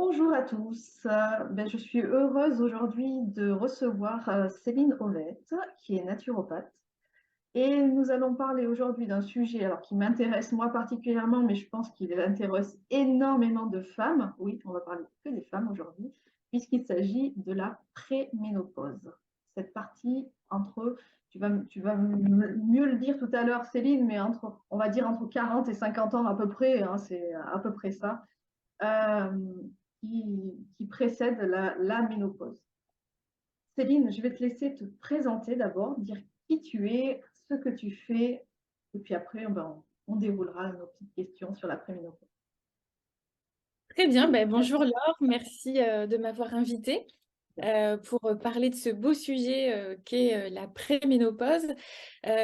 Bonjour à tous. Je suis heureuse aujourd'hui de recevoir Céline Ovette, qui est naturopathe. Et nous allons parler aujourd'hui d'un sujet qui m'intéresse moi particulièrement, mais je pense qu'il intéresse énormément de femmes. Oui, on va parler que des femmes aujourd'hui, puisqu'il s'agit de la préménopause. Cette partie tu vas mieux le dire tout à l'heure, Céline, mais on va dire entre 40 et 50 ans à peu près, hein, c'est à peu près ça euh, qui précède la ménopause. Céline, je vais te laisser te présenter d'abord, dire qui tu es, ce que tu fais, et puis après, on déroulera nos petites questions sur la préménopause. Très bien, bonjour Laure, merci de m'avoir invitée pour parler de ce beau sujet qu'est la préménopause.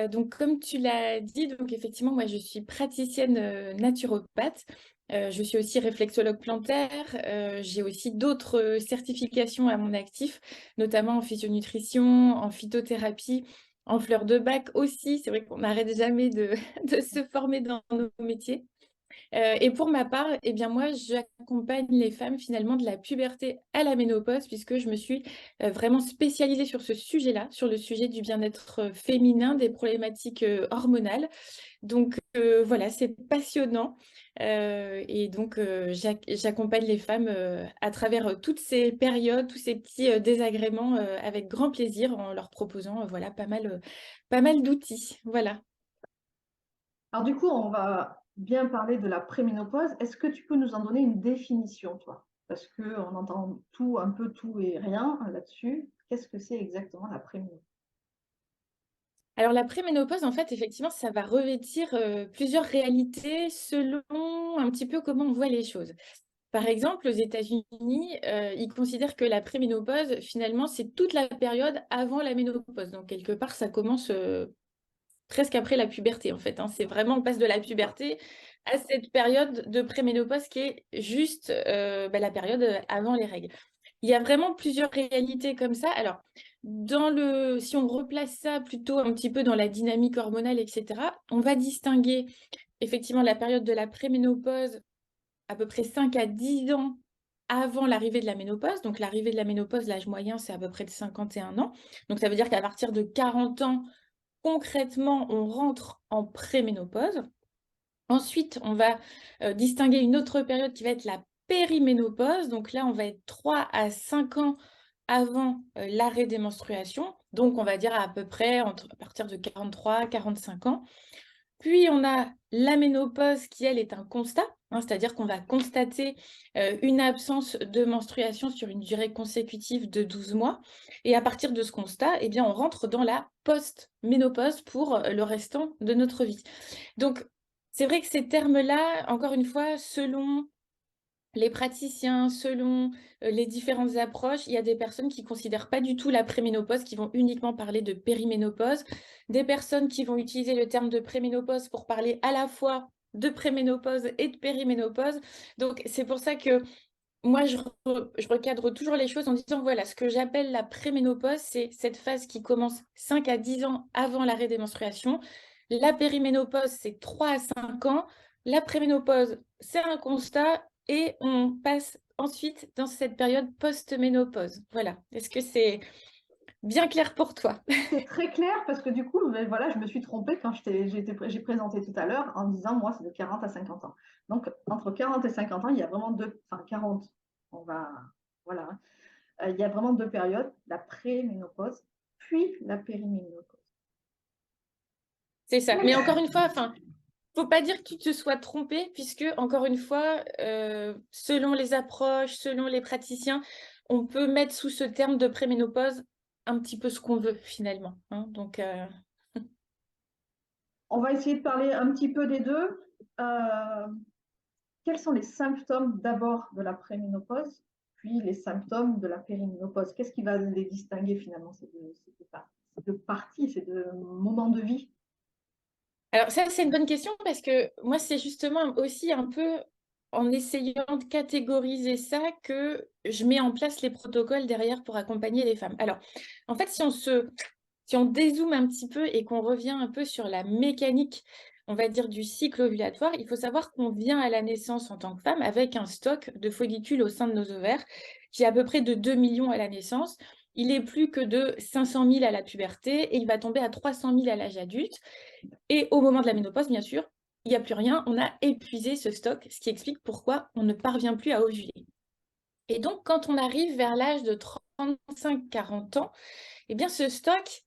Donc comme tu l'as dit, donc effectivement moi je suis praticienne naturopathe. Je suis aussi réflexologue plantaire. J'ai aussi d'autres certifications à mon actif, notamment en physionutrition, en phytothérapie, en fleurs de bac aussi. C'est vrai qu'on n'arrête jamais de, de se former dans nos métiers. Et pour ma part, eh bien moi, j'accompagne les femmes finalement de la puberté à la ménopause, puisque je me suis vraiment spécialisée sur ce sujet-là, sur le sujet du bien-être féminin, des problématiques hormonales. Donc voilà, c'est passionnant. Et donc j'accompagne les femmes à travers toutes ces périodes, tous ces petits désagréments avec grand plaisir en leur proposant voilà, pas mal d'outils. Voilà. Alors du coup, on va bien parler de la préménopause. Est-ce que tu peux nous en donner une définition, toi? Parce qu'on entend tout, un peu tout et rien là-dessus. Qu'est-ce que c'est exactement la préménopause? Alors la préménopause, en fait, effectivement, ça va revêtir plusieurs réalités selon un petit peu comment on voit les choses. Par exemple, aux États-Unis, ils considèrent que la préménopause, finalement, c'est toute la période avant la ménopause. Donc, quelque part, ça commence presque après la puberté, en fait, hein. C'est vraiment, on passe de la D'accord. puberté à cette période de préménopause qui est juste la période avant les règles. Il y a vraiment plusieurs réalités comme ça. Alors, si on replace ça plutôt un petit peu dans la dynamique hormonale, etc., on va distinguer effectivement la période de la préménopause, à peu près 5 à 10 ans avant l'arrivée de la ménopause. Donc, l'arrivée de la ménopause, l'âge moyen, c'est à peu près de 51 ans. Donc, ça veut dire qu'à partir de 40 ans, concrètement, on rentre en préménopause. Ensuite, on va distinguer une autre période qui va être la périménopause. Donc là, on va être 3 à 5 ans avant l'arrêt des menstruations. Donc, on va dire à peu près à partir de 43 45 ans. Puis, on a la ménopause qui, elle, est un constat, hein, c'est-à-dire qu'on va constater une absence de menstruation sur une durée consécutive de 12 mois. Et à partir de ce constat, eh bien, on rentre dans la post-ménopause pour le restant de notre vie. Donc, c'est vrai que ces termes-là, encore une fois, selon les praticiens, selon les différentes approches, il y a des personnes qui ne considèrent pas du tout la préménopause, qui vont uniquement parler de périménopause, des personnes qui vont utiliser le terme de préménopause pour parler à la fois de préménopause et de périménopause. Donc, c'est pour ça que moi, je recadre toujours les choses en disant, voilà, ce que j'appelle la préménopause, c'est cette phase qui commence 5 à 10 ans avant l'arrêt des menstruations. La périménopause, c'est 3 à 5 ans. La préménopause, c'est un constat et on passe ensuite dans cette période post-ménopause. Voilà. Est-ce que c'est bien clair pour toi? C'est très clair parce que du coup, voilà, je me suis trompée quand j'ai présenté tout à l'heure en disant, moi, c'est de 40 à 50 ans. Donc, entre 40 et 50 ans, il y a vraiment enfin 40, on va, voilà, hein. Il y a vraiment deux périodes, la préménopause, puis la périménopause. C'est ça. Mais encore une fois, enfin, faut pas dire que tu te sois trompé, puisque, encore une fois, selon les approches, selon les praticiens, on peut mettre sous ce terme de préménopause un petit peu ce qu'on veut, finalement, hein. Donc, On va essayer de parler un petit peu des deux. Euh, Quels sont les symptômes d'abord de la préménopause, puis les symptômes de la périménopause? Qu'est-ce qui va les distinguer finalement, ces deux parties, ces deux moments de vie? alors ça, c'est une bonne question, parce que moi, c'est justement aussi un peu en essayant de catégoriser ça que je mets en place les protocoles derrière pour accompagner les femmes. Alors, en fait, si on dézoome un petit peu et qu'on revient un peu sur la mécanique on va dire, du cycle ovulatoire, il faut savoir qu'on vient à la naissance en tant que femme avec un stock de follicules au sein de nos ovaires qui est à peu près de 2 millions à la naissance. Il est plus que de 500 000 à la puberté et il va tomber à 300 000 à l'âge adulte. Et au moment de la ménopause, bien sûr, il n'y a plus rien, on a épuisé ce stock, ce qui explique pourquoi on ne parvient plus à ovuler. Et donc, quand on arrive vers l'âge de 35-40 ans, eh bien, ce stock,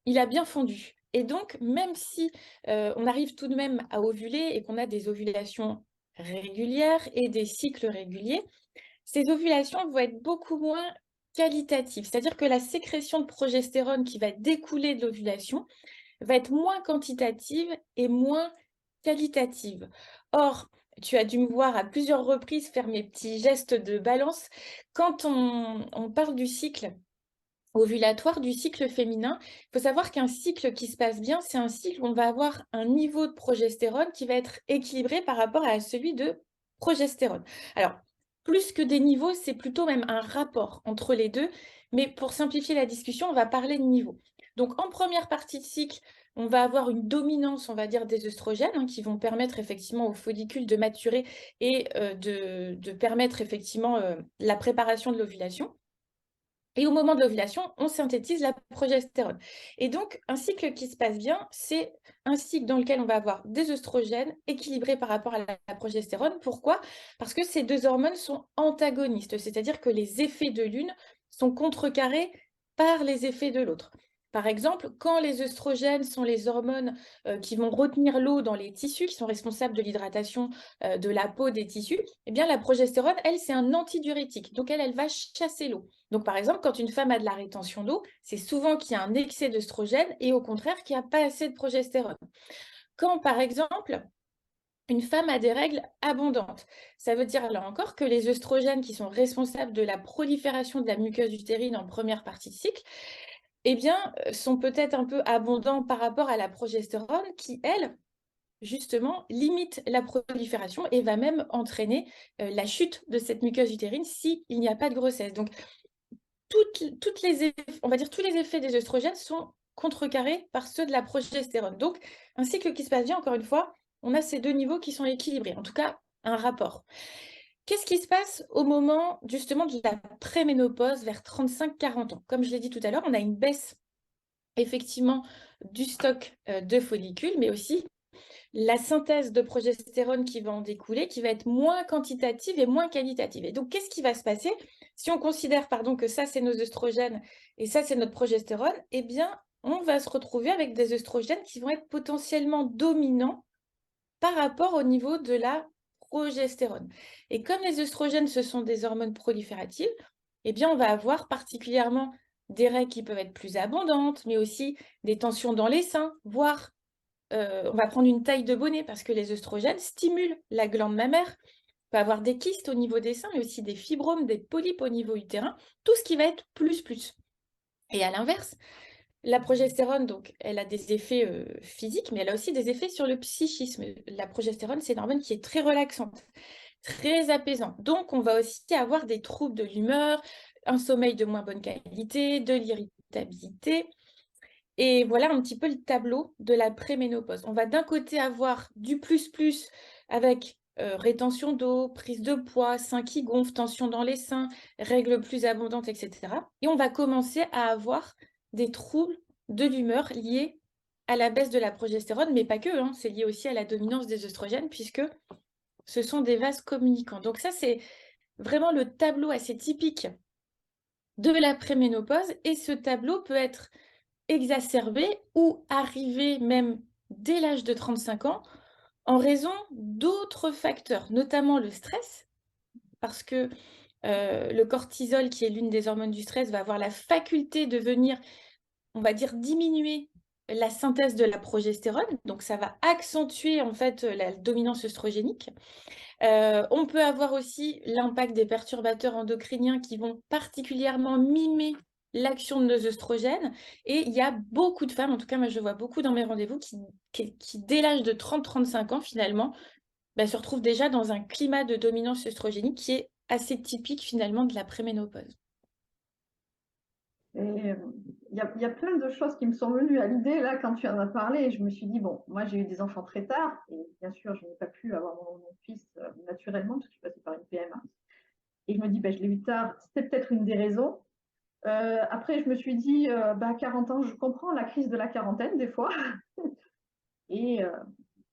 il a bien fondu. Et donc, même si on arrive tout de même à ovuler et qu'on a des ovulations régulières et des cycles réguliers, ces ovulations vont être beaucoup moins qualitatives. C'est-à-dire que la sécrétion de progestérone qui va découler de l'ovulation va être moins quantitative et moins qualitative. Or, tu as dû me voir à plusieurs reprises faire mes petits gestes de balance. Quand on parle du cycle ovulatoire, du cycle féminin, il faut savoir qu'un cycle qui se passe bien, c'est un cycle où on va avoir un niveau de progestérone qui va être équilibré par rapport à celui de progestérone. Alors, plus que des niveaux, c'est plutôt même un rapport entre les deux, mais pour simplifier la discussion, on va parler de niveaux. Donc, en première partie de cycle, on va avoir une dominance, on va dire, des œstrogènes qui vont permettre effectivement aux follicules de maturer et de permettre effectivement la préparation de l'ovulation. Et au moment de l'ovulation, on synthétise la progestérone. Et donc, un cycle qui se passe bien, c'est un cycle dans lequel on va avoir des œstrogènes équilibrés par rapport à la progestérone. Pourquoi? Parce que ces deux hormones sont antagonistes, c'est-à-dire que les effets de l'une sont contrecarrés par les effets de l'autre. Par exemple, quand les œstrogènes sont les hormones qui vont retenir l'eau dans les tissus, qui sont responsables de l'hydratation de la peau des tissus, eh bien la progestérone, elle, c'est un antidiurétique. Donc elle va chasser l'eau. Donc, par exemple, quand une femme a de la rétention d'eau, c'est souvent qu'il y a un excès d'œstrogène et au contraire qu'il n'y a pas assez de progestérone. Quand, par exemple, une femme a des règles abondantes, ça veut dire là encore que les œstrogènes qui sont responsables de la prolifération de la muqueuse utérine en première partie de cycle, eh bien, sont peut-être un peu abondants par rapport à la progestérone qui, elle, justement, limite la prolifération et va même entraîner la chute de cette muqueuse utérine s'il n'y a pas de grossesse. Donc, on va dire tous les effets des œstrogènes sont contrecarrés par ceux de la progestérone. Donc, un cycle qui se passe bien, encore une fois, on a ces deux niveaux qui sont équilibrés, en tout cas un rapport. Qu'est-ce qui se passe au moment justement de la préménopause vers 35-40 ans? Comme je l'ai dit tout à l'heure, on a une baisse effectivement du stock de follicules, mais aussi la synthèse de progestérone qui va en découler, qui va être moins quantitative et moins qualitative. Et donc, qu'est-ce qui va se passer si on considère, pardon, que ça, c'est nos œstrogènes et ça, c'est notre progestérone? Eh bien, on va se retrouver avec des œstrogènes qui vont être potentiellement dominants par rapport au niveau de la progestérone. Et comme les œstrogènes, ce sont des hormones prolifératives, eh bien, on va avoir particulièrement des règles qui peuvent être plus abondantes, mais aussi des tensions dans les seins, voire on va prendre une taille de bonnet parce que les œstrogènes stimulent la glande mammaire. On peut avoir des kystes au niveau des seins, mais aussi des fibromes, des polypes au niveau utérin, tout ce qui va être plus plus. Et à l'inverse, la progestérone, donc, elle a des effets physiques, mais elle a aussi des effets sur le psychisme. La progestérone, c'est une hormone qui est très relaxante, très apaisante. Donc, on va aussi avoir des troubles de l'humeur, un sommeil de moins bonne qualité, de l'irritabilité. Et voilà un petit peu le tableau de la préménopause. On va d'un côté avoir du plus avec rétention d'eau, prise de poids, seins qui gonflent, tension dans les seins, règles plus abondantes, etc. Et on va commencer à avoir des troubles de l'humeur liés à la baisse de la progestérone, mais pas que, c'est lié aussi à la dominance des œstrogènes, puisque ce sont des vases communicants. Donc ça, c'est vraiment le tableau assez typique de la préménopause, et ce tableau peut être exacerbé ou arriver même dès l'âge de 35 ans en raison d'autres facteurs, notamment le stress, parce que le cortisol, qui est l'une des hormones du stress, va avoir la faculté de venir, on va dire, diminuer la synthèse de la progestérone, donc ça va accentuer en fait la dominance œstrogénique. On peut avoir aussi l'impact des perturbateurs endocriniens qui vont particulièrement mimer l'action de nos œstrogènes. Et il y a beaucoup de femmes, en tout cas moi je vois beaucoup dans mes rendez-vous, qui dès l'âge de 30-35 ans finalement, se retrouvent déjà dans un climat de dominance œstrogénique qui est assez typique finalement de la préménopause. Et il y a plein de choses qui me sont venues à l'idée là quand tu en as parlé. Et je me suis dit, bon, moi j'ai eu des enfants très tard et bien sûr, je n'ai pas pu avoir mon fils naturellement parce que je suis passée par une PMA. Et je me dis, ben, je l'ai eu tard, c'était peut-être une des raisons. Après, je me suis dit, bah, 40 ans, je comprends la crise de la quarantaine des fois. Et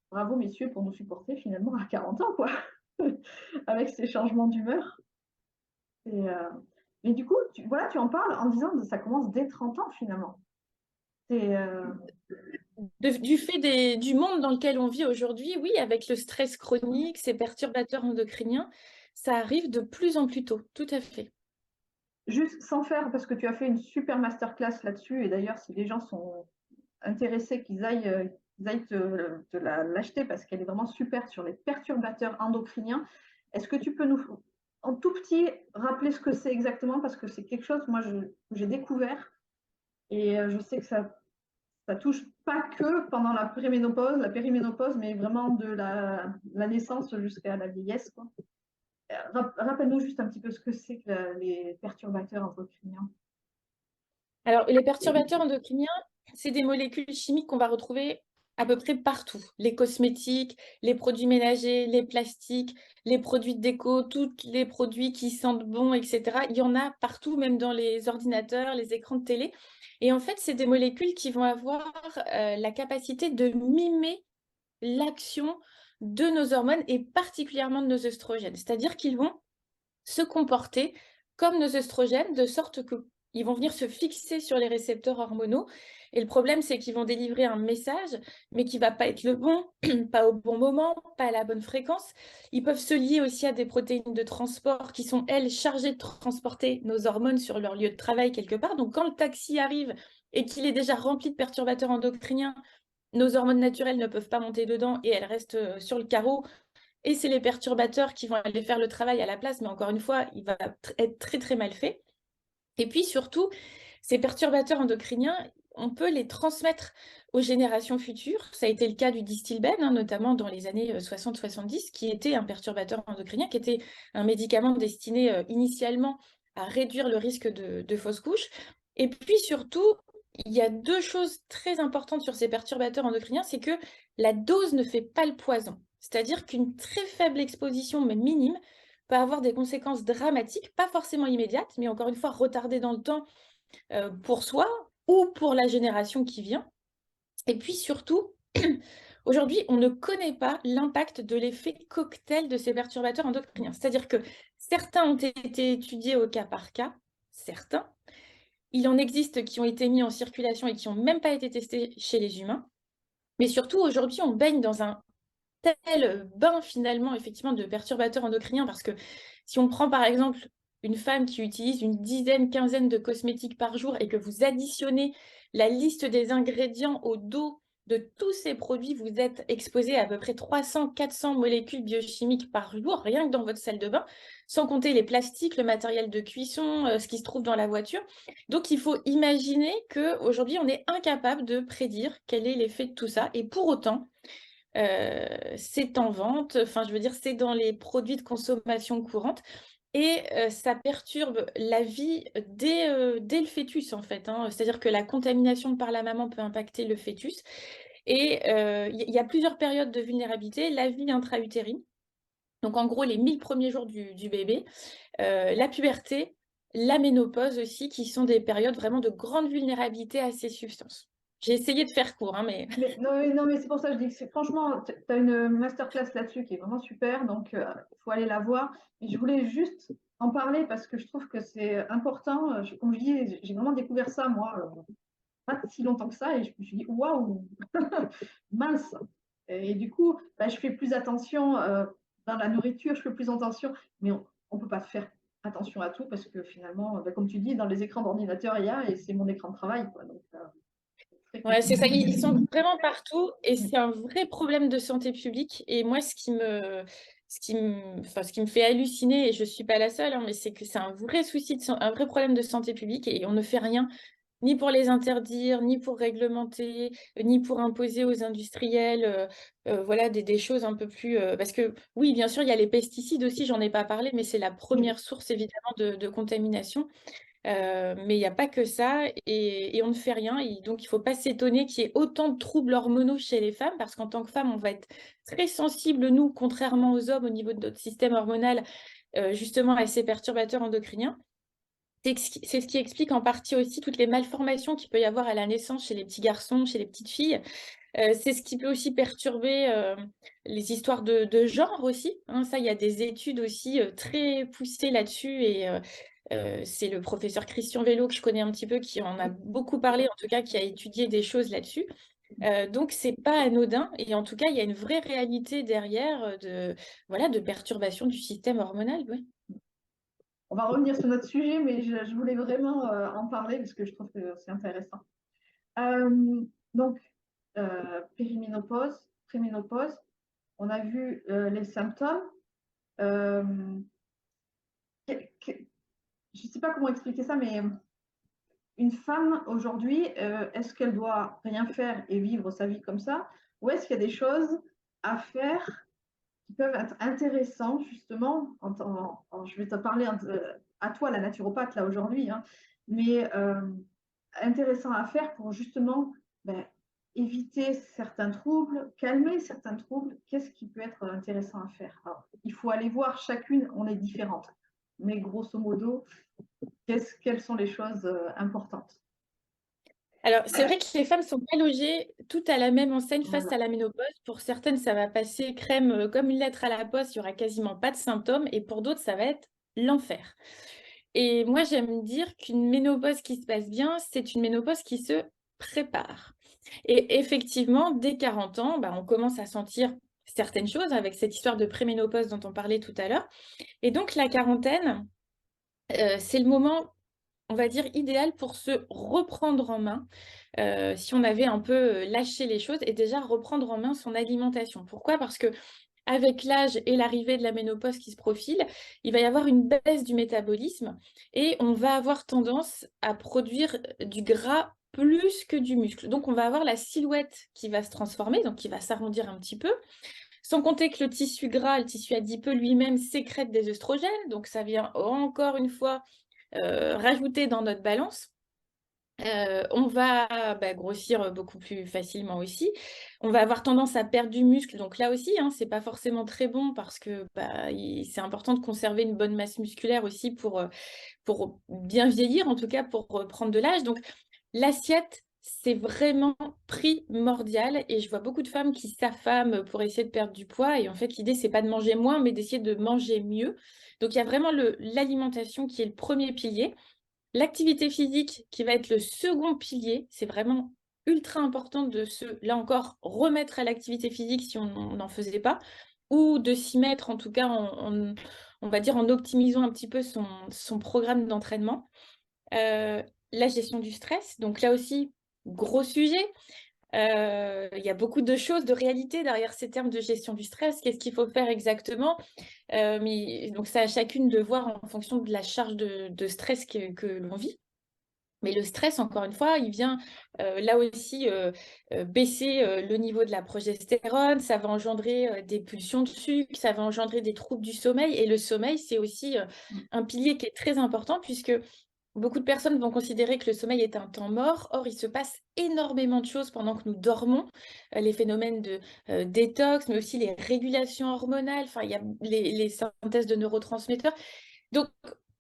bravo messieurs pour nous supporter finalement à 40 ans, quoi, avec ces changements d'humeur. Et, mais du coup, voilà, tu en parles en disant que ça commence dès 30 ans finalement. C'est, Du fait du monde dans lequel on vit aujourd'hui, oui, avec le stress chronique, ces perturbateurs endocriniens, ça arrive de plus en plus tôt, tout à fait. juste sans faire, parce que tu as fait une super masterclass là-dessus, et d'ailleurs, si les gens sont intéressés, qu'ils aillent te l'acheter parce qu'elle est vraiment super sur les perturbateurs endocriniens. Est-ce que tu peux nous, en tout petit, rappeler ce que c'est exactement? Parce que c'est quelque chose, moi, j'ai découvert et je sais que ça touche pas que pendant la périménopause, mais vraiment de la naissance jusqu'à la vieillesse, quoi. Rappelle-nous juste un petit peu ce que c'est que les perturbateurs endocriniens. Alors, les perturbateurs endocriniens, c'est des molécules chimiques qu'on va retrouver à peu près partout. Les cosmétiques, les produits ménagers, les plastiques, les produits de déco, tous les produits qui sentent bon, etc. Il y en a partout, même dans les ordinateurs, les écrans de télé. Et en fait, c'est des molécules qui vont avoir la capacité de mimer l'action de nos hormones et particulièrement de nos œstrogènes. C'est-à-dire qu'ils vont se comporter comme nos œstrogènes, de sorte qu'ils vont venir se fixer sur les récepteurs hormonaux. Et le problème, c'est qu'ils vont délivrer un message, mais qui ne va pas être le bon, pas au bon moment, pas à la bonne fréquence. Ils peuvent se lier aussi à des protéines de transport qui sont, elles, chargées de transporter nos hormones sur leur lieu de travail quelque part. Donc, quand le taxi arrive et qu'il est déjà rempli de perturbateurs endocriniens, nos hormones naturelles ne peuvent pas monter dedans et elles restent sur le carreau. Et c'est les perturbateurs qui vont aller faire le travail à la place, mais encore une fois, il va être très très mal fait. Et puis surtout, ces perturbateurs endocriniens, on peut les transmettre aux générations futures. Ça a été le cas du Distilbène, hein, notamment dans les années 60-70, qui était un perturbateur endocrinien, qui était un médicament destiné initialement à réduire le risque de fausse couche. Et puis surtout, il y a deux choses très importantes sur ces perturbateurs endocriniens, c'est que la dose ne fait pas le poison. C'est-à-dire qu'une très faible exposition, mais minime, peut avoir des conséquences dramatiques, pas forcément immédiates, mais encore une fois retardées dans le temps pour soi ou pour la génération qui vient. Et puis surtout, aujourd'hui, on ne connaît pas l'impact de l'effet cocktail de ces perturbateurs endocriniens. C'est-à-dire que certains ont été étudiés au cas par cas, certains. Il en existe qui ont été mis en circulation et qui n'ont même pas été testés chez les humains. Mais surtout, aujourd'hui, on baigne dans un tel bain finalement effectivement de perturbateurs endocriniens parce que si on prend par exemple une femme qui utilise une dizaine, quinzaine de cosmétiques par jour et que vous additionnez la liste des ingrédients au dos de tous ces produits, vous êtes exposé à peu près 300-400 molécules biochimiques par jour, rien que dans votre salle de bain, sans compter les plastiques, le matériel de cuisson, ce qui se trouve dans la voiture. Donc il faut imaginer qu'aujourd'hui, on est incapable de prédire quel est l'effet de tout ça. Et pour autant, c'est en vente, enfin je veux dire c'est dans les produits de consommation courante et ça perturbe la vie dès le fœtus en fait, hein. C'est-à-dire que la contamination par la maman peut impacter le fœtus et il y a plusieurs périodes de vulnérabilité, la vie intra-utérine, donc en gros les 1000 premiers jours du bébé, la puberté, la ménopause aussi, qui sont des périodes vraiment de grande vulnérabilité à ces substances. J'ai essayé de faire court, hein, mais Non, mais c'est pour ça que je dis que franchement, tu as une masterclass là-dessus qui est vraiment super, donc il faut aller la voir. Et je voulais juste en parler parce que je trouve que c'est important. Comme je dis, j'ai vraiment découvert ça, moi, pas si longtemps que ça, et je me suis dit, waouh, mince. Et du coup, bah, je fais plus attention dans la nourriture, je fais plus attention, mais on ne peut pas faire attention à tout parce que finalement, bah, comme tu dis, dans les écrans d'ordinateur, il y a, et c'est mon écran de travail, quoi. Donc, très ouais, c'est compliqué. ça, ils sont vraiment partout et c'est un vrai problème de santé publique. Et moi, enfin, ce qui me fait halluciner, et je ne suis pas la seule, hein, mais c'est que c'est un vrai souci, un vrai problème de santé publique et on ne fait rien, ni pour les interdire, ni pour réglementer, ni pour imposer aux industriels voilà, des choses un peu plus... parce que oui, bien sûr, il y a les pesticides aussi, j'en ai pas parlé, mais c'est la Oui. première source évidemment de contamination. Mais il n'y a pas que ça et on ne fait rien. Donc, il ne faut pas s'étonner qu'il y ait autant de troubles hormonaux chez les femmes parce qu'en tant que femme, on va être très sensible, nous, contrairement aux hommes, au niveau de notre système hormonal, justement à ces perturbateurs endocriniens. C'est ce qui explique en partie aussi toutes les malformations qu'il peut y avoir à la naissance chez les petits garçons, chez les petites filles. C'est ce qui peut aussi perturber les histoires de genre aussi, hein. Ça, il y a des études aussi très poussées là-dessus et c'est le professeur Christian Vélo que je connais un petit peu qui en a beaucoup parlé, en tout cas qui a étudié des choses là-dessus. Donc, c'est pas anodin et en tout cas, il y a une vraie réalité derrière voilà, de perturbation du système hormonal. Ouais. On va revenir sur notre sujet, mais je voulais vraiment en parler parce que je trouve que c'est intéressant. Donc, périménopause, préménopause, on a vu les symptômes. Euh, je ne sais pas comment expliquer ça, mais une femme aujourd'hui, est-ce qu'elle doit rien faire et vivre sa vie comme ça, ou est-ce qu'il y a des choses à faire qui peuvent être intéressantes justement je vais te parler à toi, la naturopathe, là aujourd'hui, hein, mais intéressant à faire pour justement ben, éviter certains troubles, calmer certains troubles. Qu'est-ce qui peut être intéressant à faire? Alors, il faut aller voir, chacune, on est différente, mais grosso modo, quelles sont les choses importantes? Alors, c'est vrai que les femmes sont pas logées toutes à la même enseigne face Voilà. à la ménopause. Pour certaines, ça va passer crème comme une lettre à la poste, il y aura quasiment pas de symptômes. Et pour d'autres, ça va être l'enfer. Et moi, j'aime dire qu'une ménopause qui se passe bien, c'est une ménopause qui se prépare. Et effectivement, dès 40 ans, bah, on commence à sentir certaines choses avec cette histoire de préménopause dont on parlait tout à l'heure. Et donc, la quarantaine, c'est le moment, on va dire, idéal pour se reprendre en main, si on avait un peu lâché les choses et déjà reprendre en main son alimentation. Pourquoi? Parce que avec l'âge et l'arrivée de la ménopause qui se profile, il va y avoir une baisse du métabolisme et on va avoir tendance à produire du gras plus que du muscle. Donc, on va avoir la silhouette qui va se transformer, donc qui va s'arrondir un petit peu. Sans compter que le tissu gras, le tissu adipeux lui-même sécrète des œstrogènes, donc ça vient encore une fois rajouter dans notre balance. On va grossir beaucoup plus facilement aussi. On va avoir tendance à perdre du muscle. Donc là aussi, hein, c'est pas forcément très bon parce que c'est important de conserver une bonne masse musculaire aussi pour bien vieillir, en tout cas pour prendre de l'âge. Donc l'assiette, c'est vraiment primordial. Et je vois beaucoup de femmes qui s'affament pour essayer de perdre du poids. Et en fait, l'idée, c'est pas de manger moins, mais d'essayer de manger mieux. Donc il y a vraiment l'alimentation qui est le premier pilier. L'activité physique qui va être le second pilier, c'est vraiment ultra important de là encore, remettre à l'activité physique si on n'en faisait pas, ou de s'y mettre en tout cas, on va dire en optimisant un petit peu son programme d'entraînement. La gestion du stress, donc là aussi, gros sujet. Il y a beaucoup de choses, de réalité derrière ces termes de gestion du stress. Qu'est-ce qu'il faut faire exactement? Mais donc, c'est à chacune de voir en fonction de la charge de stress que l'on vit. Mais le stress, encore une fois, il vient là aussi baisser le niveau de la progestérone, ça va engendrer des pulsions de sucre, ça va engendrer des troubles du sommeil. Et le sommeil, c'est aussi un pilier qui est très important puisque beaucoup de personnes vont considérer que le sommeil est un temps mort. Or, il se passe énormément de choses pendant que nous dormons. Les phénomènes de détox, mais aussi les régulations hormonales. Enfin, il y a les synthèses de neurotransmetteurs. Donc,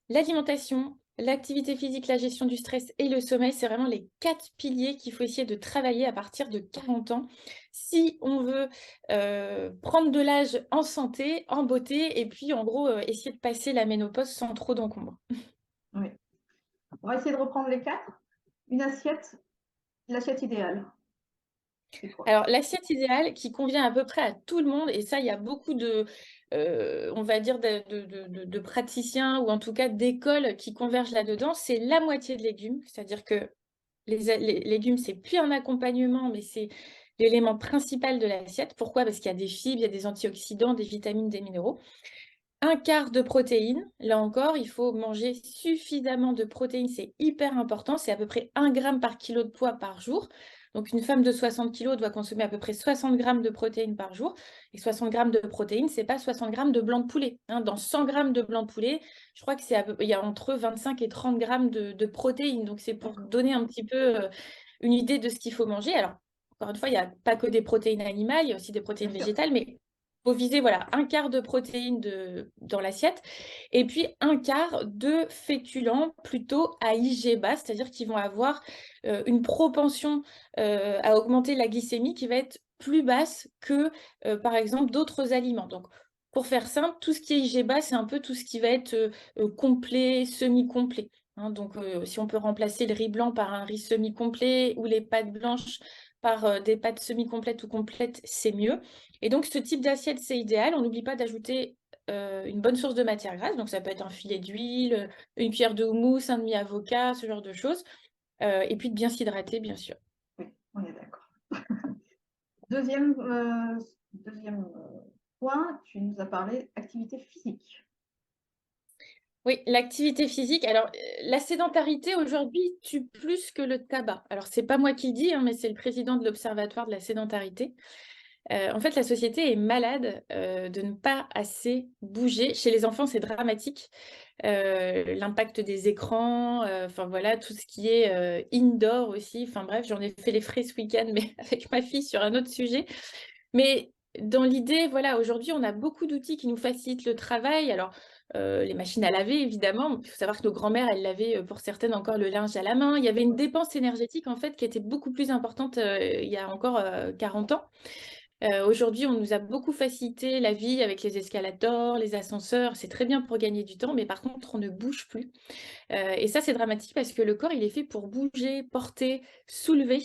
l'alimentation, l'activité physique, la gestion du stress et le sommeil, c'est vraiment les 4 piliers qu'il faut essayer de travailler à partir de 40 ans si on veut prendre de l'âge en santé, en beauté et puis en gros essayer de passer la ménopause sans trop d'encombre. Oui. On va essayer de reprendre les quatre. Une assiette, l'assiette idéale, c'est quoi? Alors, l'assiette idéale qui convient à peu près à tout le monde, et ça, il y a beaucoup on va dire, de praticiens ou en tout cas d'écoles qui convergent là-dedans, c'est la moitié de légumes. C'est-à-dire que les légumes, c'est plus un accompagnement, mais c'est l'élément principal de l'assiette. Pourquoi? Parce qu'il y a des fibres, il y a des antioxydants, des vitamines, des minéraux. Un quart de protéines. Là encore, il faut manger suffisamment de protéines, c'est hyper important. C'est à peu près 1 gramme par kilo de poids par jour. Donc, une femme de 60 kilos doit consommer à peu près 60 grammes de protéines par jour. Et 60 grammes de protéines, ce n'est pas 60 grammes de blanc de poulet, hein. Dans 100 grammes de blanc de poulet, je crois que il y a entre 25 et 30 grammes de protéines. Donc, c'est pour D'accord. donner un petit peu une idée de ce qu'il faut manger. Alors, encore une fois, il n'y a pas que des protéines animales, il y a aussi des Bien protéines sûr. végétales, mais il faut viser voilà, un quart de protéines dans l'assiette et puis un quart de féculents plutôt à IG bas, c'est-à-dire qu'ils vont avoir une propension à augmenter la glycémie qui va être plus basse que, par exemple, d'autres aliments. Donc, pour faire simple, tout ce qui est IG bas, c'est un peu tout ce qui va être complet, semi-complet, hein. Donc, si on peut remplacer le riz blanc par un riz semi-complet ou les pâtes blanches par des pâtes semi-complètes ou complètes, c'est mieux. Et donc, ce type d'assiette, c'est idéal. On n'oublie pas d'ajouter une bonne source de matière grasse. Donc, ça peut être un filet d'huile, une cuillère de houmous, un demi-avocat, ce genre de choses. Et puis, de bien s'hydrater, bien sûr. Oui, on est d'accord. Deuxième point, tu nous as parlé activité physique. Oui, l'activité physique. Alors, la sédentarité aujourd'hui tue plus que le tabac. Alors, c'est pas moi qui le dis, hein, mais c'est le président de l'Observatoire de la sédentarité. En fait, la société est malade de ne pas assez bouger. Chez les enfants, c'est dramatique. L'impact des écrans, enfin voilà, tout ce qui est indoor aussi. Enfin bref, j'en ai fait les frais ce week-end, mais avec ma fille sur un autre sujet. Mais dans l'idée, voilà, aujourd'hui, on a beaucoup d'outils qui nous facilitent le travail. Alors, les machines à laver, évidemment. Il faut savoir que nos grands-mères, elles lavaient pour certaines encore le linge à la main. Il y avait une dépense énergétique, en fait, qui était beaucoup plus importante il y a encore 40 ans. Aujourd'hui, on nous a beaucoup facilité la vie avec les escalators, les ascenseurs. C'est très bien pour gagner du temps, mais par contre, on ne bouge plus. Et ça, c'est dramatique parce que le corps, il est fait pour bouger, porter, soulever.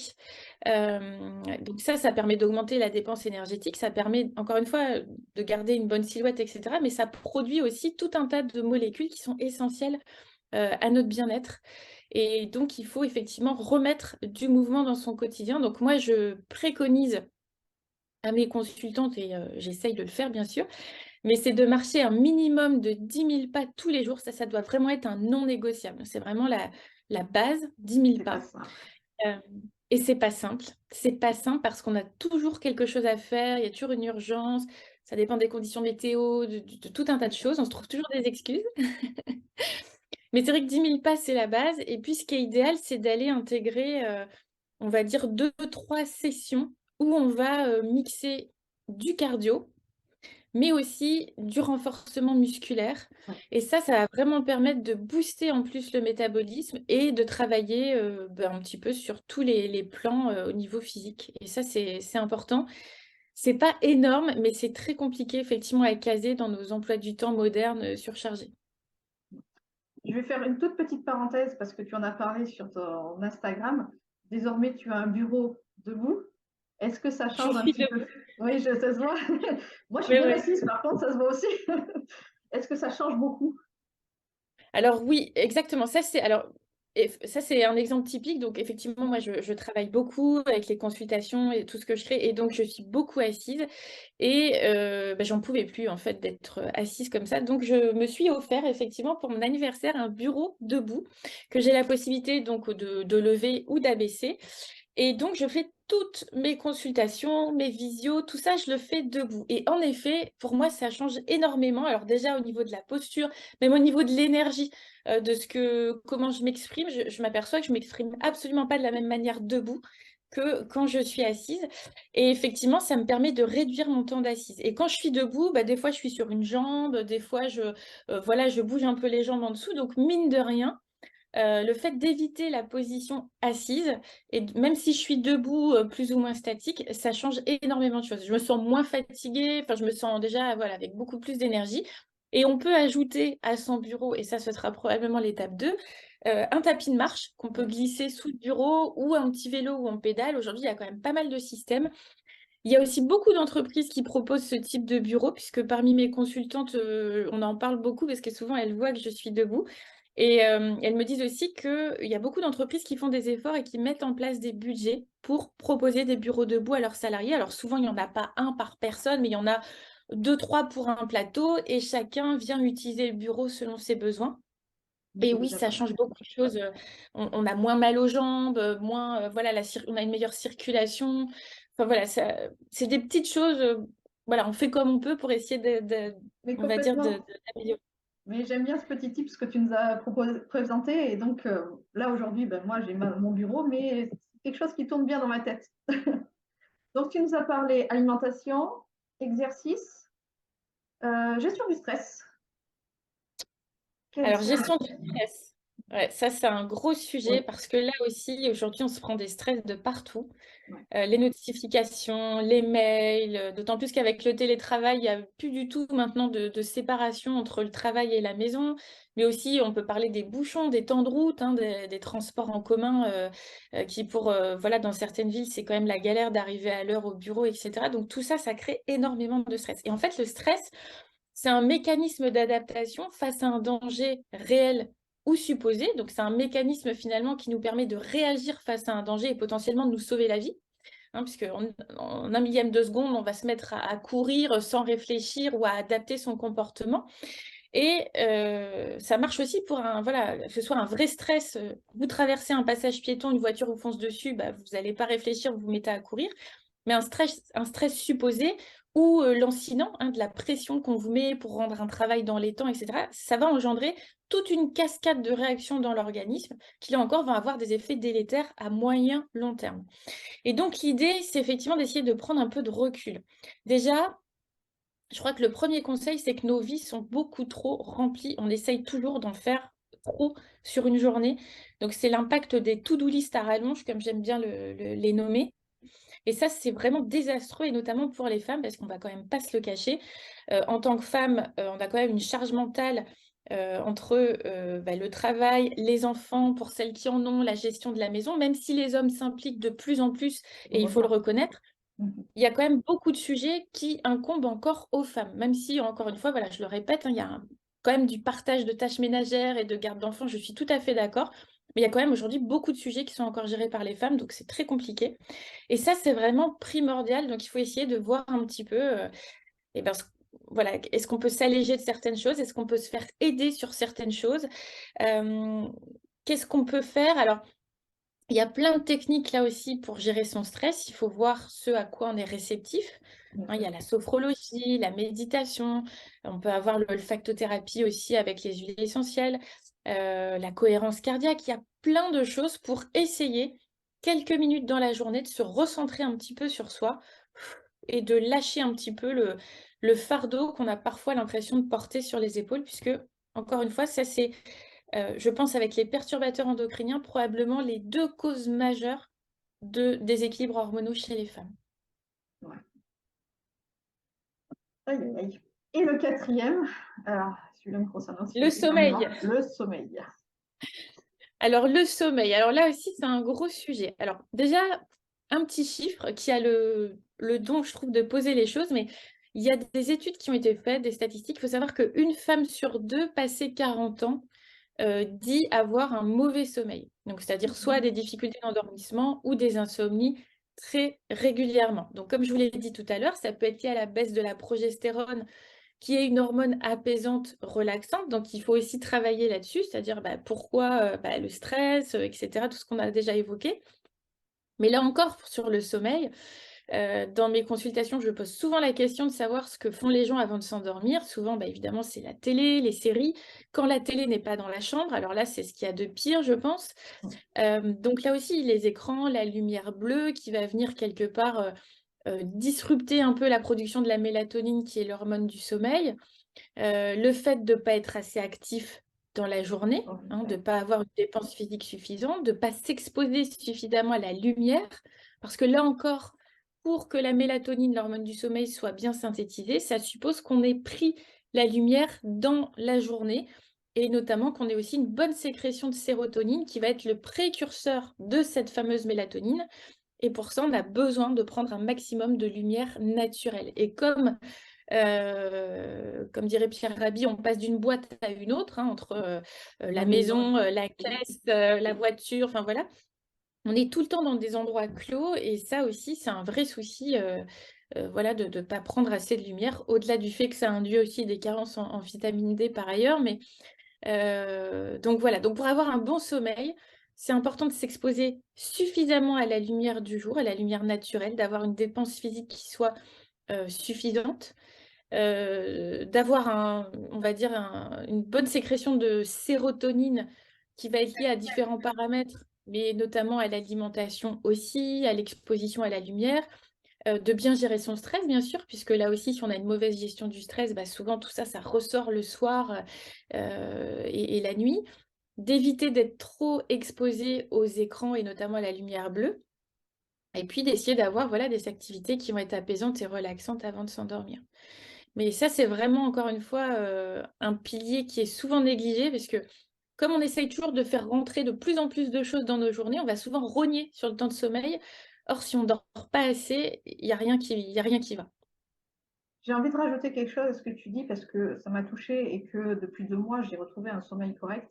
Donc ça permet d'augmenter la dépense énergétique. Ça permet, encore une fois, de garder une bonne silhouette, etc. Mais ça produit aussi tout un tas de molécules qui sont essentielles à notre bien-être. Et donc, il faut effectivement remettre du mouvement dans son quotidien. Donc, moi, je préconise à mes consultantes, et j'essaye de le faire, bien sûr, mais c'est de marcher un minimum de 10 000 pas tous les jours. Ça doit vraiment être un non négociable. C'est vraiment la base, 10 000 C'est pas pas. simple. Et c'est pas simple. C'est pas simple parce qu'on a toujours quelque chose à faire, il y a toujours une urgence, ça dépend des conditions météo, de tout un tas de choses. On se trouve toujours des excuses. Mais c'est vrai que 10 000 pas, c'est la base. Et puis, ce qui est idéal, c'est d'aller intégrer, on va dire, 2, 3 sessions où on va mixer du cardio, mais aussi du renforcement musculaire. Ouais. Et ça va vraiment permettre de booster en plus le métabolisme et de travailler un petit peu sur tous les plans au niveau physique. Et ça, c'est important. C'est pas énorme, mais c'est très compliqué effectivement à caser dans nos emplois du temps modernes surchargés. Je vais faire une toute petite parenthèse parce que tu en as parlé sur ton Instagram. Désormais, tu as un bureau debout. Est-ce que ça J'en change un suis petit de... peu? Oui, ça se voit. Moi, je suis Oui, bien oui. assise, par contre, ça se voit aussi. Est-ce que ça change beaucoup? Alors oui, exactement. Ça, c'est un exemple typique. Donc effectivement, moi, je travaille beaucoup avec les consultations et tout ce que je fais. Et donc, je suis beaucoup assise. Et j'en pouvais plus, en fait, d'être assise comme ça. Donc, je me suis offert, effectivement, pour mon anniversaire, un bureau debout que j'ai la possibilité donc de lever ou d'abaisser. Et donc, je fais toutes mes consultations, mes visios, tout ça, je le fais debout. Et en effet, pour moi, ça change énormément. Alors déjà, au niveau de la posture, même au niveau de l'énergie, comment je m'exprime, je m'aperçois que je m'exprime absolument pas de la même manière debout que quand je suis assise. Et effectivement, ça me permet de réduire mon temps d'assise. Et quand je suis debout, des fois, je suis sur une jambe, des fois, voilà, je bouge un peu les jambes en dessous. Donc, mine de rien, le fait d'éviter la position assise, et même si je suis debout, plus ou moins statique, ça change énormément de choses. Je me sens moins fatiguée, enfin, je me sens déjà voilà, avec beaucoup plus d'énergie. Et on peut ajouter à son bureau, et ça, ce sera probablement l'étape 2, un tapis de marche qu'on peut Oui. glisser sous le bureau ou un petit vélo où on pédale. Aujourd'hui, il y a quand même pas mal de systèmes. Il y a aussi beaucoup d'entreprises qui proposent ce type de bureau, puisque parmi mes consultantes, on en parle beaucoup parce que souvent elles voient que je suis debout. Et elles me disent aussi qu'il y a beaucoup d'entreprises qui font des efforts et qui mettent en place des budgets pour proposer des bureaux debout à leurs salariés. Alors souvent, il n'y en a pas un par personne, mais il y en a 2, 3 pour un plateau et chacun vient utiliser le bureau selon ses besoins. On Et peut oui, déjà ça pas mal. change beaucoup de choses. On a moins mal aux jambes, moins, voilà, on a une meilleure circulation. Enfin voilà, c'est des petites choses. Voilà, on fait comme on peut pour essayer Mais on va dire, complètement. d'améliorer. Mais j'aime bien ce petit tips que tu nous as présenté. Et donc là, aujourd'hui, ben, moi, j'ai mon bureau, mais c'est quelque chose qui tourne bien dans ma tête. Donc, tu nous as parlé alimentation, exercice, gestion du stress. Quels Alors, sont gestion du stress. Ouais, ça, c'est un gros sujet Oui, parce que là aussi, aujourd'hui, on se prend des stress de partout. ouais, Les notifications, les mails, d'autant plus qu'avec le télétravail, il n'y a plus du tout maintenant de séparation entre le travail et la maison. Mais aussi, on peut parler des bouchons, des temps de route, hein, des transports en commun qui, voilà, dans certaines villes, c'est quand même la galère d'arriver à l'heure au bureau, etc. Donc, tout ça, ça crée énormément de stress. Et en fait, le stress, c'est un mécanisme d'adaptation face à un danger réel ou supposé. Donc, c'est un mécanisme finalement qui nous permet de réagir face à un danger et potentiellement de nous sauver la vie. Hein, puisque en un millième de seconde, on va se mettre à courir sans réfléchir ou à adapter son comportement. Et ça marche aussi pour voilà, que ce soit un vrai stress. Vous traversez un passage piéton, une voiture vous fonce dessus, bah, vous n'allez pas réfléchir, vous vous mettez à courir. Mais un stress supposé ou lancinant, hein, de la pression qu'on vous met pour rendre un travail dans les temps, etc., ça va engendrer toute une cascade de réactions dans l'organisme qui, là encore, vont avoir des effets délétères à moyen, long terme. Et donc, l'idée, c'est effectivement d'essayer de prendre un peu de recul. Déjà, je crois que le premier conseil, c'est que nos vies sont beaucoup trop remplies. On essaye toujours d'en faire trop sur une journée. Donc, c'est l'impact des to-do list à rallonge, comme j'aime bien les nommer. Et ça, c'est vraiment désastreux, et notamment pour les femmes, parce qu'on va quand même pas se le cacher. En tant que femme, on a quand même une charge mentale entre bah, le travail, les enfants, pour celles qui en ont, la gestion de la maison, même si les hommes s'impliquent de plus en plus, et il faut le heureusement. reconnaître, Mhm. il y a quand même beaucoup de sujets qui incombent encore aux femmes, même si, encore une fois, voilà, je le répète, hein, il y a quand même du partage de tâches ménagères et de garde d'enfants, je suis tout à fait d'accord, mais il y a quand même aujourd'hui beaucoup de sujets qui sont encore gérés par les femmes, donc c'est très compliqué. Et ça, c'est vraiment primordial, donc il faut essayer de voir un petit peu, eh ben, voilà, est-ce qu'on peut s'alléger de certaines choses, est-ce qu'on peut se faire aider sur certaines choses. Euh, Qu'est-ce qu'on peut faire? Alors, il y a plein de techniques là aussi pour gérer son stress. Il faut voir ce à quoi on est réceptif. Bien Hein, il y sûr. a la sophrologie, la méditation. On peut avoir l'olfactothérapie aussi avec les huiles essentielles, la cohérence cardiaque. Il y a plein de choses pour essayer quelques minutes dans la journée de se recentrer un petit peu sur soi et de lâcher un petit peu le fardeau qu'on a parfois l'impression de porter sur les épaules, puisque, encore une fois, ça c'est je pense avec les perturbateurs endocriniens, probablement les deux causes majeures de déséquilibres hormonaux chez les femmes. Ouais. Aïe, aïe, aïe. Et le quatrième, alors, celui-là me concerne un petit Le peu plus sommeil. énormément, le sommeil. Alors, le sommeil. Alors là aussi, c'est un gros sujet. Alors, déjà, un petit chiffre qui a le don, je trouve, de poser les choses, mais il y a des études qui ont été faites, des statistiques. Il faut savoir qu'une femme sur deux, passée 40 ans, dit avoir un mauvais sommeil. Donc, c'est-à-dire soit des difficultés d'endormissement ou des insomnies très régulièrement. Donc, comme je vous l'ai dit tout à l'heure, ça peut être lié à la baisse de la progestérone, qui est une hormone apaisante, relaxante. Donc, il faut aussi travailler là-dessus, c'est-à-dire bah, pourquoi bah, le stress, etc., tout ce qu'on a déjà évoqué. Mais là encore, sur le sommeil, dans mes consultations, je pose souvent la question de savoir ce que font les gens avant de s'endormir. Souvent, bah, évidemment, c'est la télé, les séries. Quand la télé n'est pas dans la chambre, alors là, c'est ce qu'il y a de pire, je pense. Donc là aussi, les écrans, la lumière bleue qui va venir quelque part disrupter un peu la production de la mélatonine, qui est l'hormone du sommeil. Le fait de ne pas être assez actif dans la journée, hein, de ne pas avoir une dépense physique suffisante, de ne pas s'exposer suffisamment à la lumière, parce que là encore, pour que la mélatonine, l'hormone du sommeil, soit bien synthétisée, ça suppose qu'on ait pris la lumière dans la journée, et notamment qu'on ait aussi une bonne sécrétion de sérotonine qui va être le précurseur de cette fameuse mélatonine. Et pour ça, on a besoin de prendre un maximum de lumière naturelle. Et comme dirait Pierre Rabhi, on passe d'une boîte à une autre, hein, entre la maison, la caisse, la voiture, enfin voilà. On est tout le temps dans des endroits clos et ça aussi, c'est un vrai souci voilà, de ne pas prendre assez de lumière, au-delà du fait que ça induit aussi des carences en vitamine D par ailleurs. Mais Donc voilà, donc pour avoir un bon sommeil, c'est important de s'exposer suffisamment à la lumière du jour, à la lumière naturelle, d'avoir une dépense physique qui soit suffisante, d'avoir on va dire une bonne sécrétion de sérotonine qui va être liée à différents paramètres, mais notamment à l'alimentation aussi, à l'exposition à la lumière, de bien gérer son stress, bien sûr, puisque là aussi, si on a une mauvaise gestion du stress, bah, souvent tout ça, ça ressort le soir et la nuit. D'éviter d'être trop exposé aux écrans et notamment à la lumière bleue. Et puis d'essayer d'avoir voilà, des activités qui vont être apaisantes et relaxantes avant de s'endormir. Mais ça, c'est vraiment, encore une fois, un pilier qui est souvent négligé parce que comme on essaye toujours de faire rentrer de plus en plus de choses dans nos journées, on va souvent rogner sur le temps de sommeil. Or, si on ne dort pas assez, il n'y a rien y a rien qui va. J'ai envie de rajouter quelque chose à ce que tu dis parce que ça m'a touchée et que depuis 2 mois, j'ai retrouvé un sommeil correct.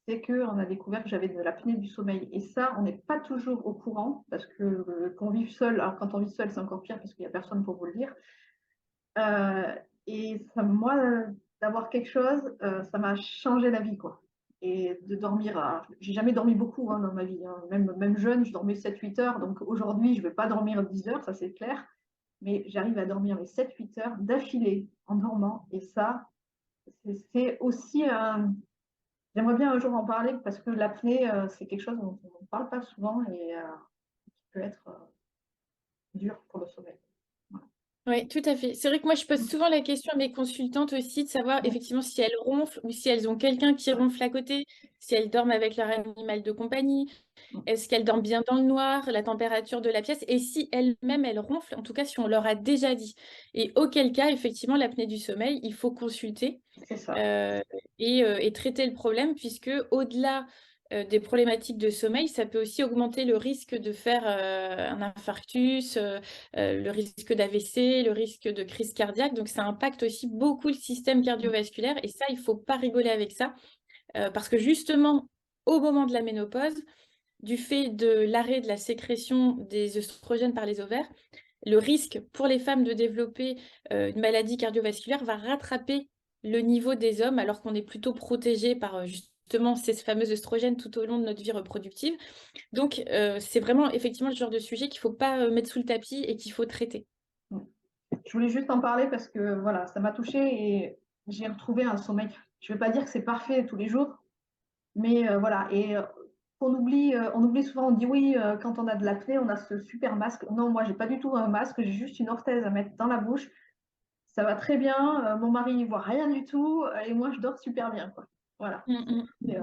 C'est qu'on a découvert que j'avais de l'apnée du sommeil. Et ça, on n'est pas toujours au courant parce que qu'on vive seul, alors quand on vit seul, c'est encore pire parce qu'il n'y a personne pour vous le dire. Euh, et ça, moi, d'avoir quelque chose, ça m'a changé la vie, quoi. Et de dormir, j'ai jamais dormi beaucoup hein, dans ma vie. Hein. Même jeune, je dormais 7-8 heures. Donc aujourd'hui, je ne vais pas dormir 10 heures, ça c'est clair. Mais j'arrive à dormir les 7-8 heures d'affilée en dormant. Et ça, c'est aussi un. J'aimerais bien un jour en parler parce que l'apnée, c'est quelque chose dont on ne parle pas souvent et qui peut être dur pour le sommeil. Voilà. Oui, tout à fait. C'est vrai que moi, je pose souvent la question à mes consultantes aussi de savoir effectivement si elles ronflent ou si elles ont quelqu'un qui ronfle à côté, si elles dorment avec leur animal de compagnie, est-ce qu'elles dorment bien dans le noir, la température de la pièce, et si elles-mêmes, elles ronflent, en tout cas si on leur a déjà dit. Et auquel cas, effectivement, l'apnée du sommeil, il faut consulter C'est ça. euh, et traiter le problème, puisque au-delà des problématiques de sommeil, ça peut aussi augmenter le risque de faire un infarctus, le risque d'AVC, le risque de crise cardiaque. Donc, ça impacte aussi beaucoup le système cardiovasculaire. Et ça, il ne faut pas rigoler avec ça, parce que justement, au moment de la ménopause, du fait de l'arrêt de la sécrétion des œstrogènes par les ovaires, le risque pour les femmes de développer une maladie cardiovasculaire va rattraper le niveau des hommes alors qu'on est plutôt protégé par justement ces fameux œstrogènes tout au long de notre vie reproductive. Donc, c'est vraiment effectivement le genre de sujet qu'il ne faut pas mettre sous le tapis et qu'il faut traiter. Je voulais juste en parler parce que voilà, ça m'a touchée et j'ai retrouvé un sommeil. Je ne vais pas dire que c'est parfait tous les jours, mais voilà. Et on oublie souvent, on dit oui, quand on a de l'apnée, on a ce super masque. Non, moi, j'ai pas du tout un masque, j'ai juste une orthèse à mettre dans la bouche. Ça va très bien. Mon mari ne voit rien du tout et moi, je dors super bien, quoi. Voilà. Et,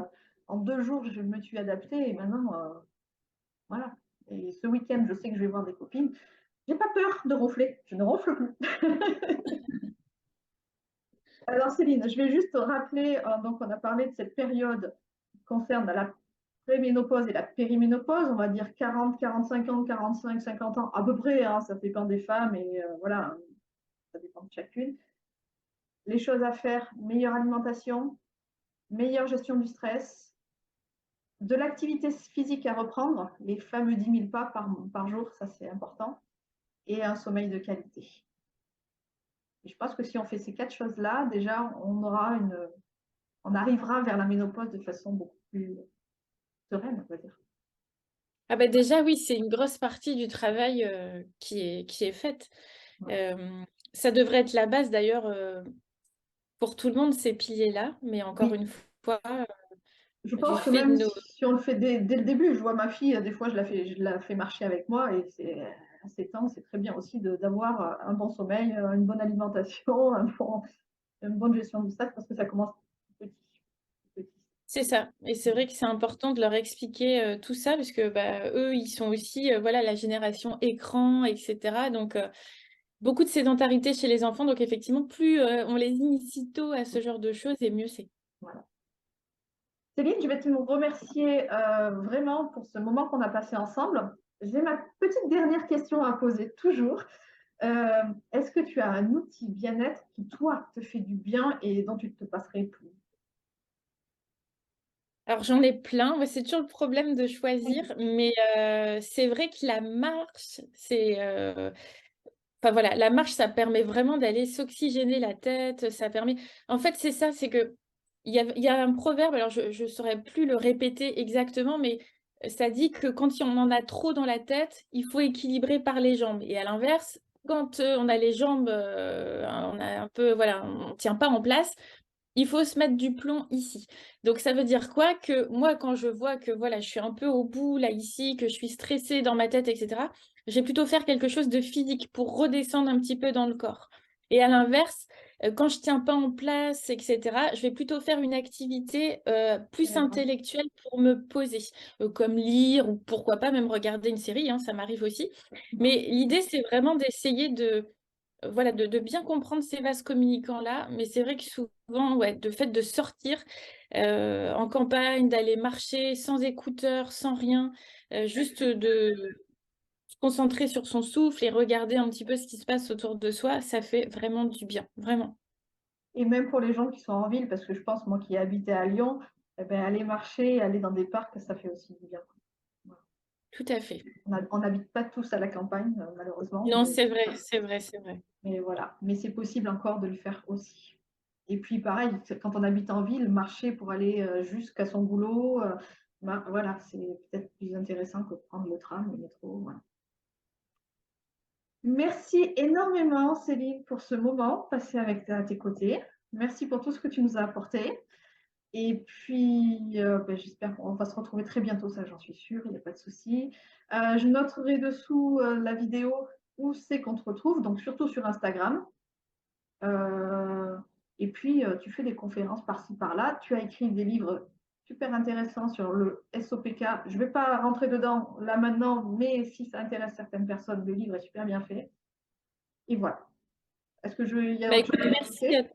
en 2 jours, je me suis adaptée et maintenant, voilà. Et ce week-end, je sais que je vais voir des copines. J'ai pas peur de ronfler. Je ne ronfle plus. Alors Céline, je vais juste rappeler, donc on a parlé de cette période qui concerne la préménopause et la périménopause, on va dire 40, 45 ans, 45, 50 ans, à peu près, hein, ça dépend des femmes et voilà, ça dépend de chacune. Les choses à faire, meilleure alimentation, meilleure gestion du stress, de l'activité physique à reprendre, les fameux 10 000 pas par jour, ça c'est important, et un sommeil de qualité. Et je pense que si on fait ces 4 choses-là, déjà on arrivera vers la ménopause de façon beaucoup plus sereine, on va dire. Ah bah déjà, oui, c'est une grosse partie du travail qui est faite. Ouais. Ça devrait être la base d'ailleurs pour tout le monde, ces piliers-là, mais encore Oui, une fois, je du pense que fait de même nos... si on le fait dès le début, je vois ma fille, des fois je la fais marcher avec moi et c'est à 7 ans, c'est très bien aussi d'avoir un bon sommeil, une bonne alimentation, une bonne gestion du stress parce que ça commence petit. Petit. C'est ça. Et c'est vrai que c'est important de leur expliquer tout ça, parce que bah, eux, ils sont aussi voilà, la génération écran, etc. Donc, beaucoup de sédentarité chez les enfants. Donc, effectivement, plus on les initie tôt à ce genre de choses, et mieux c'est. Voilà. Céline, je vais te remercier vraiment pour ce moment qu'on a passé ensemble. J'ai ma petite dernière question à poser toujours. Est-ce que tu as un outil bien-être qui, toi, te fait du bien et dont tu ne te passerais plus? Alors, j'en ai plein. Ouais, c'est toujours le problème de Oui, choisir, mais c'est vrai que la marche, c'est... Enfin voilà, la marche, ça permet vraiment d'aller s'oxygéner la tête, ça permet... En fait, c'est ça, c'est que il y a un proverbe, alors je ne saurais plus le répéter exactement, mais ça dit que quand on en a trop dans la tête, il faut équilibrer par les jambes. Et à l'inverse, quand on a les jambes, on a un peu, voilà, on ne tient pas en place, il faut se mettre du plomb ici. Donc ça veut dire quoi? Que moi, quand je vois que voilà, je suis un peu au bout là ici, que je suis stressée dans ma tête, etc., je vais plutôt faire quelque chose de physique pour redescendre un petit peu dans le corps. Et à l'inverse, quand je tiens pas en place, etc., je vais plutôt faire une activité plus D'accord. intellectuelle pour me poser, comme lire ou pourquoi pas même regarder une série, hein, ça m'arrive aussi. Mais l'idée, c'est vraiment d'essayer de voilà, de bien comprendre ces vases communicants-là, mais c'est vrai que souvent, ouais, le fait de sortir en campagne, d'aller marcher sans écouteurs, sans rien, juste de se concentrer sur son souffle et regarder un petit peu ce qui se passe autour de soi, ça fait vraiment du bien, vraiment. Et même pour les gens qui sont en ville, parce que je pense, moi qui ai habité à Lyon, eh ben, aller marcher, aller dans des parcs, ça fait aussi du bien. Voilà. Tout à fait. On n'habite pas tous à la campagne, malheureusement, Non, c'est vrai, c'est vrai, c'est vrai. mais voilà. Mais c'est possible encore de le faire aussi. Et puis pareil, quand on habite en ville, marcher pour aller jusqu'à son boulot, ben, voilà, c'est peut-être plus intéressant que de prendre le tram, le métro. Voilà. Merci énormément, Céline, pour ce moment passé à tes côtés. Merci pour tout ce que tu nous as apporté. Et puis, ben, j'espère qu'on va se retrouver très bientôt, ça j'en suis sûre, il n'y a pas de souci. Je noterai dessous la vidéo où c'est qu'on te retrouve, donc surtout sur Instagram. Euh, et puis, tu fais des conférences par-ci, par-là. Tu as écrit des livres super intéressants sur le SOPK. Je ne vais pas rentrer dedans là maintenant, mais si ça intéresse certaines personnes, le livre est super bien fait. Et voilà. Il y a Bah, autre écoute, chose à ajouter?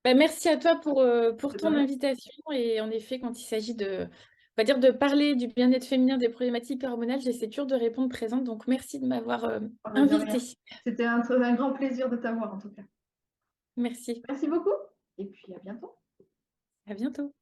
merci à toi pour C'est de ton rien. invitation. Et en effet, quand il s'agit de, on va dire, de parler du bien-être féminin, des problématiques hormonales, j'essaie toujours de répondre présente. Donc, merci de m'avoir Ah ben, de invitée. rien. C'était un grand plaisir de t'avoir en tout cas. Merci. Merci beaucoup et puis à bientôt. À bientôt.